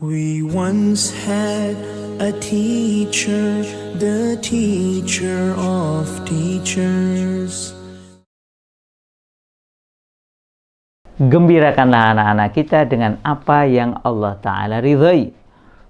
We once had a teacher, the teacher of teachers. Gembirakanlah anak-anak kita dengan apa yang Allah Ta'ala ridhai.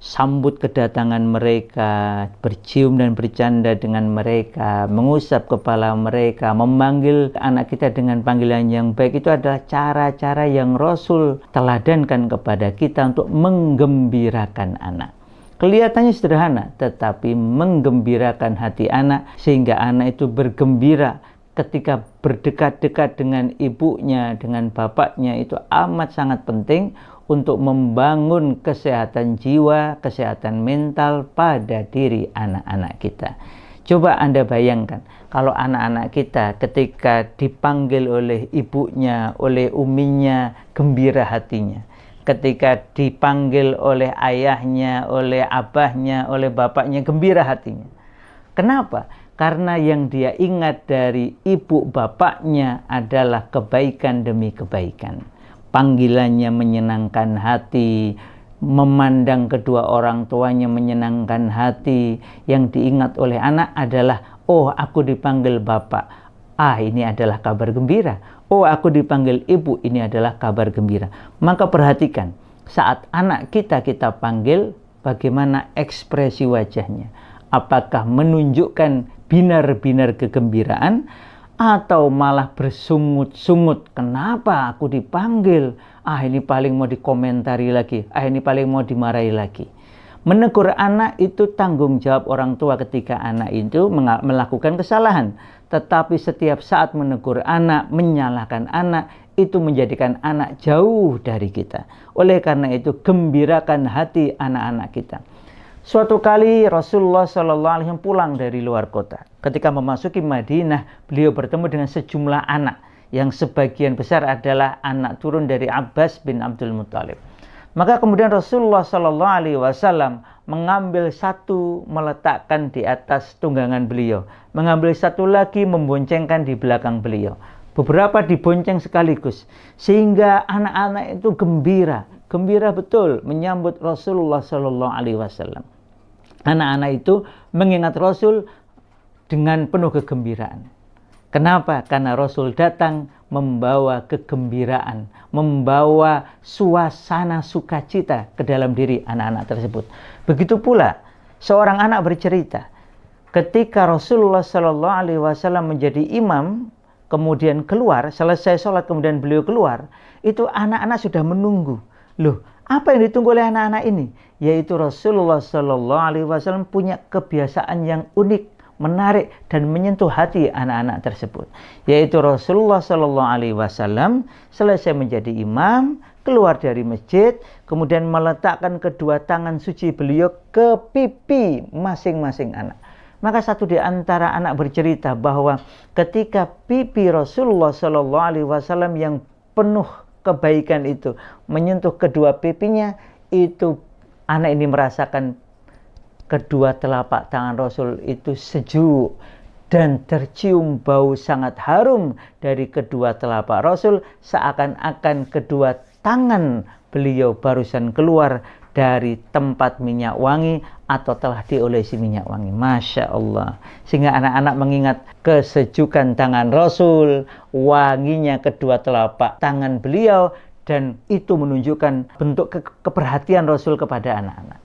Sambut kedatangan mereka, bercium dan bercanda dengan mereka, mengusap kepala mereka, memanggil anak kita dengan panggilan yang baik. Itu adalah cara-cara yang Rasul teladankan kepada kita untuk menggembirakan anak. Kelihatannya sederhana, tetapi menggembirakan hati anak sehingga anak itu bergembira ketika berdekat-dekat dengan ibunya, dengan bapaknya. Itu amat sangat penting untuk membangun kesehatan jiwa, kesehatan mental pada diri anak-anak kita. Coba Anda bayangkan, kalau anak-anak kita ketika dipanggil oleh ibunya, oleh uminya, gembira hatinya. Ketika dipanggil oleh ayahnya, oleh abahnya, oleh bapaknya, gembira hatinya. Kenapa? Karena yang dia ingat dari ibu bapaknya adalah kebaikan demi kebaikan. Panggilannya menyenangkan hati, memandang kedua orang tuanya menyenangkan hati. Yang diingat oleh anak adalah, oh aku dipanggil bapak, ini adalah kabar gembira. Oh aku dipanggil ibu, ini adalah kabar gembira. Maka perhatikan, saat anak kita panggil, bagaimana ekspresi wajahnya. Apakah menunjukkan binar-binar kegembiraan, atau malah bersungut-sungut, kenapa aku dipanggil? Ini paling mau dikomentari lagi, ini paling mau dimarahi lagi. Menegur anak itu tanggung jawab orang tua ketika anak itu melakukan kesalahan. Tetapi setiap saat menegur anak, menyalahkan anak, itu menjadikan anak jauh dari kita. Oleh karena itu, gembirakan hati anak-anak kita. Suatu kali Rasulullah SAW pulang dari luar kota. Ketika memasuki Madinah, beliau bertemu dengan sejumlah anak yang sebagian besar adalah anak turun dari Abbas bin Abdul Muttalib. Maka kemudian Rasulullah SAW mengambil satu, meletakkan di atas tunggangan beliau, mengambil satu lagi, memboncengkan di belakang beliau. Beberapa dibonceng sekaligus, sehingga anak-anak itu gembira betul menyambut Rasulullah SAW. Anak-anak itu mengingat Rasul dengan penuh kegembiraan. Kenapa? Karena Rasul datang membawa kegembiraan, membawa suasana sukacita ke dalam diri anak-anak tersebut. Begitu pula seorang anak bercerita, ketika Rasulullah SAW menjadi imam, kemudian keluar, selesai sholat kemudian beliau keluar, itu anak-anak sudah menunggu. Loh, apa yang ditunggu oleh anak-anak ini? Yaitu Rasulullah SAW punya kebiasaan yang unik, menarik dan menyentuh hati anak-anak tersebut. Yaitu Rasulullah SAW selesai menjadi imam, keluar dari masjid, kemudian meletakkan kedua tangan suci beliau ke pipi masing-masing anak. Maka satu di antara anak bercerita bahwa ketika pipi Rasulullah SAW yang penuh kebaikan itu menyentuh kedua pipinya, itu anak ini merasakan kedua telapak tangan Rasul itu sejuk dan tercium bau sangat harum dari kedua telapak Rasul, seakan-akan kedua tangan beliau barusan keluar dari tempat minyak wangi atau telah diolesi minyak wangi. Masya Allah. Sehingga anak-anak mengingat kesejukan tangan Rasul, wanginya kedua telapak tangan beliau, dan itu menunjukkan bentuk keperhatian Rasul kepada anak-anak.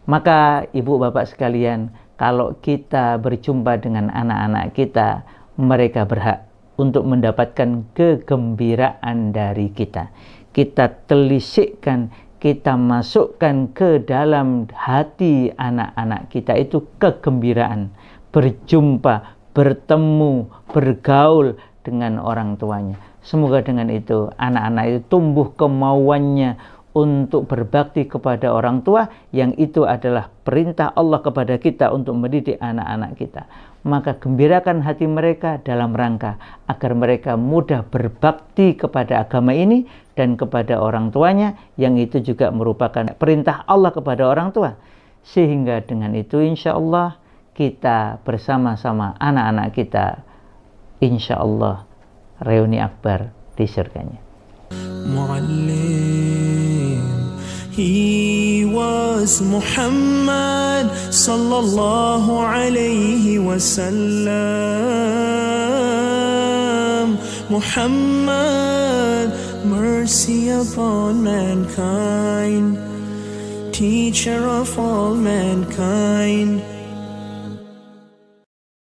Maka ibu bapak sekalian, kalau kita berjumpa dengan anak-anak kita, mereka berhak untuk mendapatkan kegembiraan dari kita. Kita telisikkan, kita masukkan ke dalam hati anak-anak kita itu kegembiraan. Berjumpa, bertemu, bergaul dengan orang tuanya. Semoga dengan itu anak-anak itu tumbuh kemauannya untuk berbakti kepada orang tua, yang itu adalah perintah Allah kepada kita untuk mendidik anak-anak kita. Maka gembirakan hati mereka dalam rangka agar mereka mudah berbakti kepada agama ini dan kepada orang tuanya, yang itu juga merupakan perintah Allah kepada orang tua. Sehingga dengan itu insya Allah kita bersama-sama anak-anak kita, insya Allah reuni akbar di surganya. He was Muhammad sallallahu alayhi wasallam. Muhammad, mercy upon mankind, teacher of all mankind.